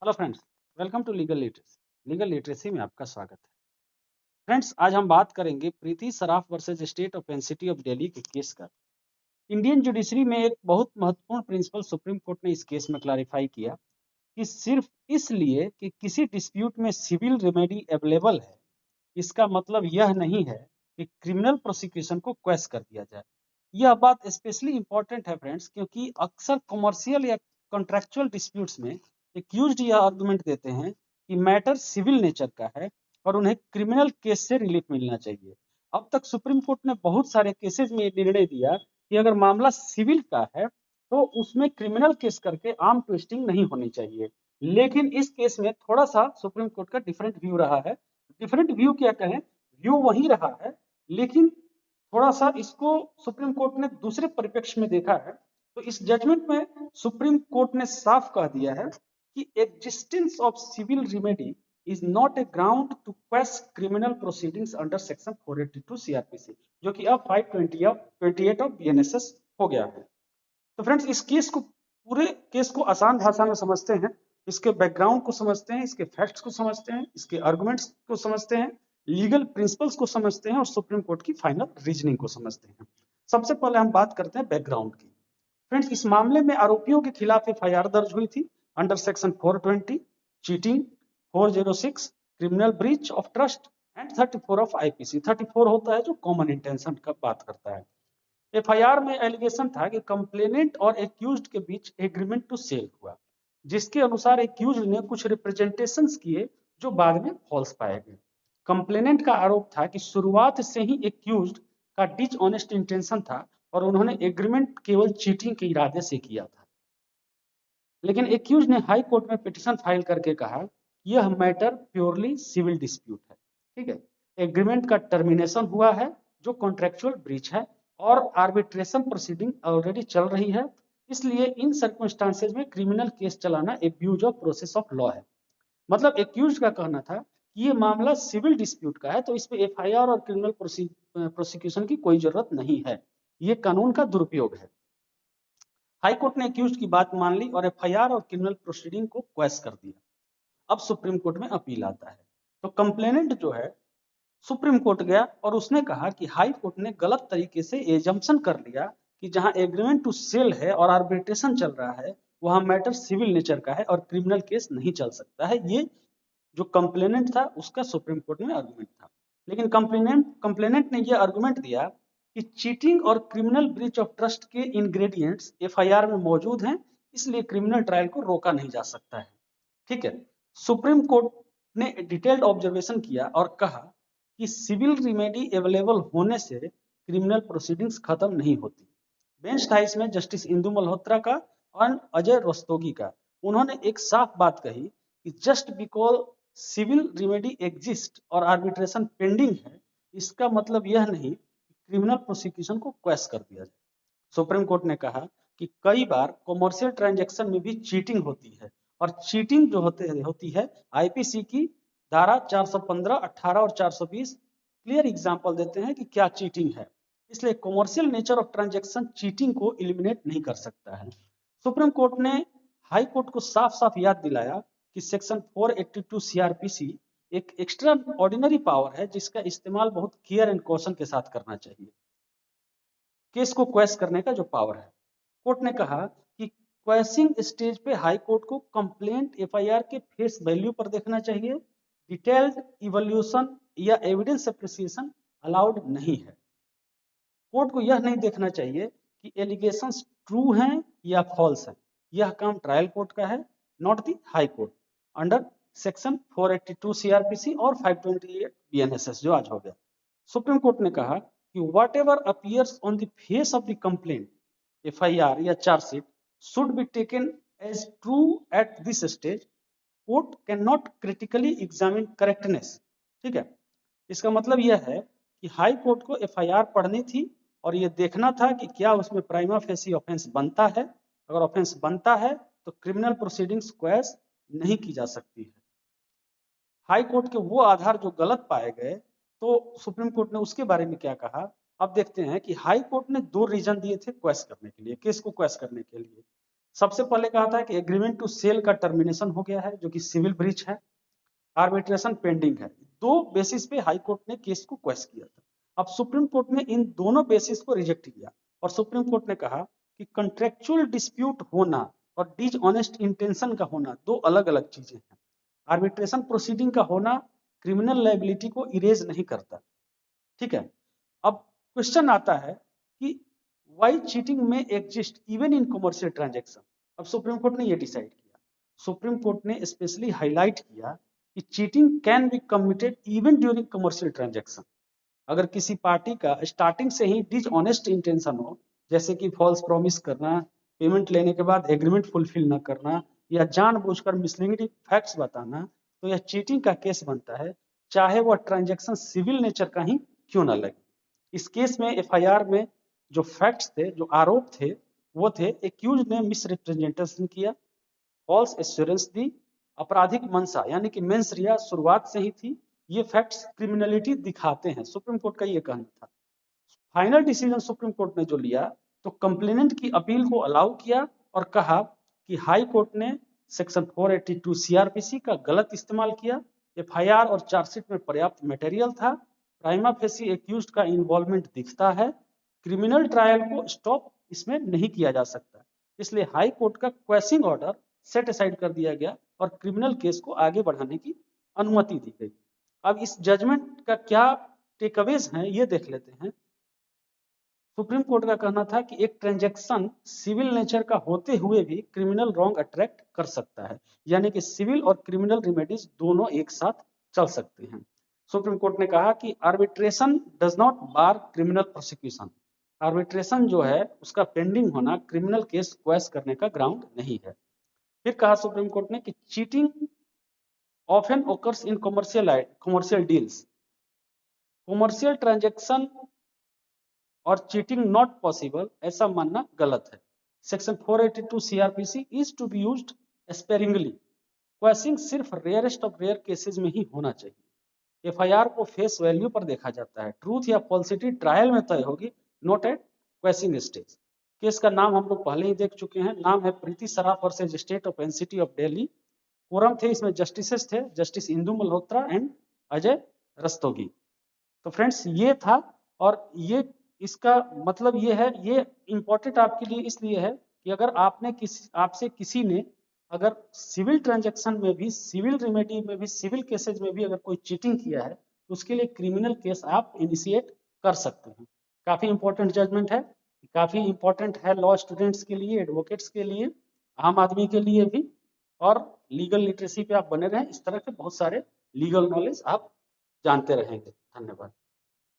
Hello friends, welcome to legal literacy में आपका स्वागत है। फ्रेंड्स, आज हम बात करेंगे Preeti Saraf versus state of NCT of Delhi के केस का। इंडियन जुडिशरी में एक बहुत महत्वपूर्ण प्रिंसिपल सुप्रीम कोर्ट ने इस केस में क्लैरिफाई किया कि सिर्फ इसलिए कि किसी डिस्प्यूट में सिविल रेमेडी अवेलेबल है, इसका मतलब यह नहीं है कि क्रिमिनल प्रोसिक्यूशन को क्वेश कर दिया जाए। यह बात स्पेशली इंपॉर्टेंट है फ्रेंड्स, क्योंकि अक्सर कमर्शियल या कॉन्ट्रैक्चुअल डिस्प्यूट्स में एक्यूज्ड यह आर्गुमेंट देते हैं कि मैटर सिविल नेचर का है और उन्हें क्रिमिनल केस से रिलीफ मिलना चाहिए। अब तक सुप्रीम कोर्ट ने बहुत सारे केसेस में निर्णय दिया कि अगर मामला सिविल का है तो उसमें क्रिमिनल केस करके आर्म ट्विस्टिंग नहीं होनी चाहिए। लेकिन इस केस में थोड़ा सा सुप्रीम कोर्ट का डिफरेंट व्यू रहा है। डिफरेंट व्यू क्या कहें, व्यू वही रहा है, लेकिन थोड़ा सा इसको सुप्रीम कोर्ट ने दूसरे परिप्रेक्ष्य में देखा है। तो इस जजमेंट में सुप्रीम कोर्ट ने साफ कह दिया है कि existence of civil remedy is not a ground to quash criminal proceedings under section 482 CrPC, जो कि अब 528 ऑफ बीएनएसएस हो गया है। तो फ्रेंड्स, इस केस को पूरे केस को आसान भाषा में समझते हैं, इसके बैकग्राउंड को समझते हैं, इसके फैक्ट्स को समझते हैं, इसके आर्गुमेंट्स को समझते हैं, लीगल प्रिंसिपल्स को समझते हैं और सुप्रीम कोर्ट की फाइनल रीजनिंग को समझते हैं। सबसे पहले हम बात करते हैं बैकग्राउंड की। फ्रेंड्स, इस मामले में आरोपियों के खिलाफ एफआईआर दर्ज हुई थी under section 420 cheating, 406 criminal breach of trust and 34 of IPC. 34 होता है जो कॉमन इंटेंशन का बात करता है। एफआईआर में एलिगेशन था कि कंप्लेनेंट और एक्यूज्ड के बीच एग्रीमेंट टू सेल हुआ, जिसके अनुसार एक्यूज्ड ने कुछ रिप्रेजेंटेशंस किए जो बाद में फॉल्स पाए गए। कंप्लेनेंट का आरोप था कि शुरुआत से ही एक्यूज्ड का डिसऑनेस्ट इंटेंशन था और उन्होंने एग्रीमेंट केवल चीटिंग के इरादे से किया था। लेकिन एक्यूज ने हाई कोर्ट में पिटिशन फाइल करके कहा यह मैटर प्योरली सिविल डिस्प्यूट है। ठीक है, एग्रीमेंट का टर्मिनेशन हुआ है जो कॉन्ट्रेक्चुअल ब्रीच है और आर्बिट्रेशन प्रोसीडिंग ऑलरेडी चल रही है, इसलिए इन सर्कमस्टांसेस में क्रिमिनल केस चलाना abuse of process of law है। मतलब एक्यूज का कहना था कि ये मामला सिविल डिस्प्यूट का है, तो इस पे एफआईआर और क्रिमिनल प्रोसिक्यूशन की कोई जरूरत नहीं है, ये कानून का दुरुपयोग है। हाई कोर्ट ने एक्यूज की बात मान ली और एफआईआर और क्रिमिनल प्रोसीडिंग को क्वेश कर दिया। अब सुप्रीम कोर्ट में अपील आता है, तो कंप्लेनेंट जो है सुप्रीम कोर्ट गया और उसने कहा कि हाई कोर्ट ने गलत तरीके से एजम्पशन कर लिया कि जहां एग्रीमेंट टू सेल है और आर्बिट्रेशन चल रहा है वहां मैटर सिविल नेचर का है और क्रिमिनल केस नहीं चल सकता है। ये जो कंप्लेनेंट था उसका सुप्रीम कोर्ट में आर्गुमेंट था। लेकिन कंप्लेनेंट ने यह आर्गुमेंट दिया कि चीटिंग और क्रिमिनल ब्रीच ऑफ ट्रस्ट के इंग्रेडिएंट्स एफआईआर में मौजूद हैं, इसलिए क्रिमिनल ट्रायल को रोका नहीं जा सकता है। ठीक है, सुप्रीम कोर्ट ने डिटेल्ड ऑब्जर्वेशन किया और कहा कि सिविल रिमेडी अवेलेबल होने से क्रिमिनल प्रोसीडिंग्स खत्म नहीं होती। बेंच था इसमें जस्टिस इंदु मल्होत्रा का और अजय रस्तोगी का। उन्होंने एक साफ बात कही कि just because civil remedy exist और आर्बिट्रेशन पेंडिंग है, इसका मतलब यह नहीं कि क्रिमिनल प्रोसिक्यूशन को क्वेश कर दिया जाए। सुप्रीम कोर्ट ने कहा कि कई बार कॉमर्शियल ट्रांजैक्शन में भी चीटिंग होती है और चीटिंग जो होती है आईपीसी की धारा 415, 18 और 420 क्लियर एग्जांपल देते हैं कि क्या चीटिंग है, इसलिए commercial nature of transaction cheating को एलिमिनेट नहीं कर सकता है। सुप्रीम कोर्ट ने हाई कोर्ट को साफ साफ याद दिलाया कि सेक्शन 482 सीआरपीसी एक एक्स्ट्रा ऑर्डिनरी पावर है जिसका इस्तेमाल बहुत केयर एंड कॉशन के साथ करना चाहिए। केस को क्वेश करने का जो पावर है, कोर्ट ने कहा कि क्वेशिंग स्टेज पे हाई कोर्ट को कंप्लेंट एफआईआर के फेस वैल्यू पर देखना चाहिए। डिटेल्ड इवोल्यूशन या एविडेंस एप्रिसिएशन अलाउड नहीं है। कोर्ट को यह नहीं देखना चाहिए कि एलिगेशंस ट्रू हैं या फॉल्स हैं, यह काम ट्रायल कोर्ट का है, not the high court under section 482 CrPC और 528 बीएनएसएस जो आज हो गया। सुप्रीम कोर्ट ने कहा कि whatever appears on the face of the complaint FIR या chargesheet should be taken as true at this stage. Court cannot critically examine correctness. ठीक है, इसका मतलब यह है कि हाई कोर्ट को एफआईआर पढ़नी थी और यह देखना था कि क्या उसमें प्राइमा फेसी ऑफेंस बनता है। अगर ऑफेंस बनता है तो क्रिमिनल प्रोसीडिंग्स क्वेश नहीं की जा सकती है। हाई कोर्ट के वो आधार जो गलत पाए गए, तो सुप्रीम कोर्ट ने उसके बारे में क्या कहा। अब देखते हैं कि हाई कोर्ट ने दो रीजन दिए थे क्वेश करने के लिए, केस को क्वेश करने के लिए। सबसे पहले कहा था कि एग्रीमेंट टू सेल का टर्मिनेशन हो गया है, जो कि सिविल ब्रीच है। आर्बिट्रेशन पेंडिंग है। दो बेसिस पे हाई कोर्ट ने केस को क्वेश किया था। अब सुप्रीम कोर्ट ने इन दोनों बेसिस को रिजेक्ट किया और सुप्रीम कोर्ट ने कहा कि कंट्रेक्चुअल डिस्प्यूट होना और डिसऑनेस्ट इंटेंशन का होना दो अलग अलग चीजें हैं। आर्बिट्रेशन प्रोसीडिंग का होना क्रिमिनल लायबिलिटी को इरेज नहीं करता। ठीक है। अब क्वेश्चन आता है कि वाई चीटिंग में exist even in commercial transaction. अब सुप्रीम कोर्ट ने ये डिसाइड किया। सुप्रीम कोर्ट ने स्पेशली हाईलाइट किया कि cheating can be committed even during commercial transaction. अगर किसी पार्टी का स्टार्टिंग से ही डिसऑनेस्ट इंटेंशन हो, जैसे कि फॉल्स प्रॉमिस करना, पेमेंट लेने के बाद एग्रीमेंट फुलफिल न करना या जानबूझकर मिसलीडिंग फैक्ट्स बताना, तो यह चीटिंग का केस बनता है, चाहे वह ट्रांजैक्शन सिविल नेचर का ही क्यों ना लगे। इस केस में एफआईआर में जो फैक्ट्स थे, जो आरोप थे, वो थे एक्यूज ने मिसरिप्रेजेंटेशन किया, फॉल्स एश्योरेंस दी, आपराधिक मंशा यानी कि मेंस रिया शुरुआत से ही थी। ये फैक्ट्स क्रिमिनलिटी दिखाते हैं, सुप्रीम कोर्ट का ये कहना था। फाइनल डिसीजन सुप्रीम कोर्ट ने जो लिया, तो कंप्लेनेंट की अपील को अलाउ किया और कहा कि हाई कोर्ट ने सेक्शन 482 सीआरपीसी का गलत इस्तेमाल किया। एफआईआर और चार्जशीट में पर्याप्त मटेरियल था, प्राइमा फेसी एक्यूज्ड का इन्वॉल्वमेंट दिखता है, क्रिमिनल ट्रायल को स्टॉप इसमें नहीं किया जा सकता, इसलिए हाई कोर्ट का क्वेशिंग ऑर्डर सेट असाइड कर दिया गया और क्रिमिनल केस को आगे बढ़ाने की अनुमति दी गई। अब इस जजमेंट का क्या टेकअवेज हैं ये देख लेते हैं। सुप्रीम कोर्ट का कहना था कि एक ट्रांजैक्शन सिविल नेचर का होते हुए भी क्रिमिनल रॉन्ग अट्रैक्ट कर सकता है, यानी कि सिविल और क्रिमिनल रेमेडीज दोनों एक साथ चल सकते हैं। सुप्रीम कोर्ट ने कहा कि arbitration does not bar criminal prosecution. Arbitration जो है उसका पेंडिंग होना क्रिमिनल केस क्वेश करने का ग्राउंड नहीं है। फिर कहा सुप्रीम कोर्ट ने कि cheating often occurs in commercial deals. Commercial transaction और चीटिंग नॉट पॉसिबल, ऐसा मानना गलत है। Section 482 CrPC is to be used sparingly. Quashing सिर्फ रेयरेस्ट ऑफ रेयर केसेस में ही होना चाहिए। एफआईआर को फेस वैल्यू पर देखा जाता है, ट्रूथ या फॉल्सिटी ट्रायल में तय होगी, नॉट एट क्वेशिंग स्टेज। केस का नाम हम लोग पहले ही देख चुके हैं, नाम है Preeti Saraf versus state of NCT of Delhi. Quorum थे, इसमें जस्टिसेस थे जस्टिस इंदु मल्होत्रा एंड अजय रस्तोगी। तो फ्रेंड्स ये था, और ये इसका मतलब ये है, ये इंपॉर्टेंट आपके लिए इसलिए है कि अगर आपसे किसी ने अगर सिविल ट्रांजैक्शन में भी, सिविल रेमेडी में भी, सिविल केसेज में भी अगर कोई चीटिंग किया है, तो उसके लिए क्रिमिनल केस आप इनिशिएट कर सकते हैं। काफी इंपॉर्टेंट जजमेंट है, काफी इंपॉर्टेंट है लॉ स्टूडेंट्स के लिए, एडवोकेट्स के लिए, आम आदमी के लिए भी। और लीगल लिटरेसी पे आप बने रहें, इस तरह के बहुत सारे लीगल नॉलेज आप जानते रहेंगे। धन्यवाद।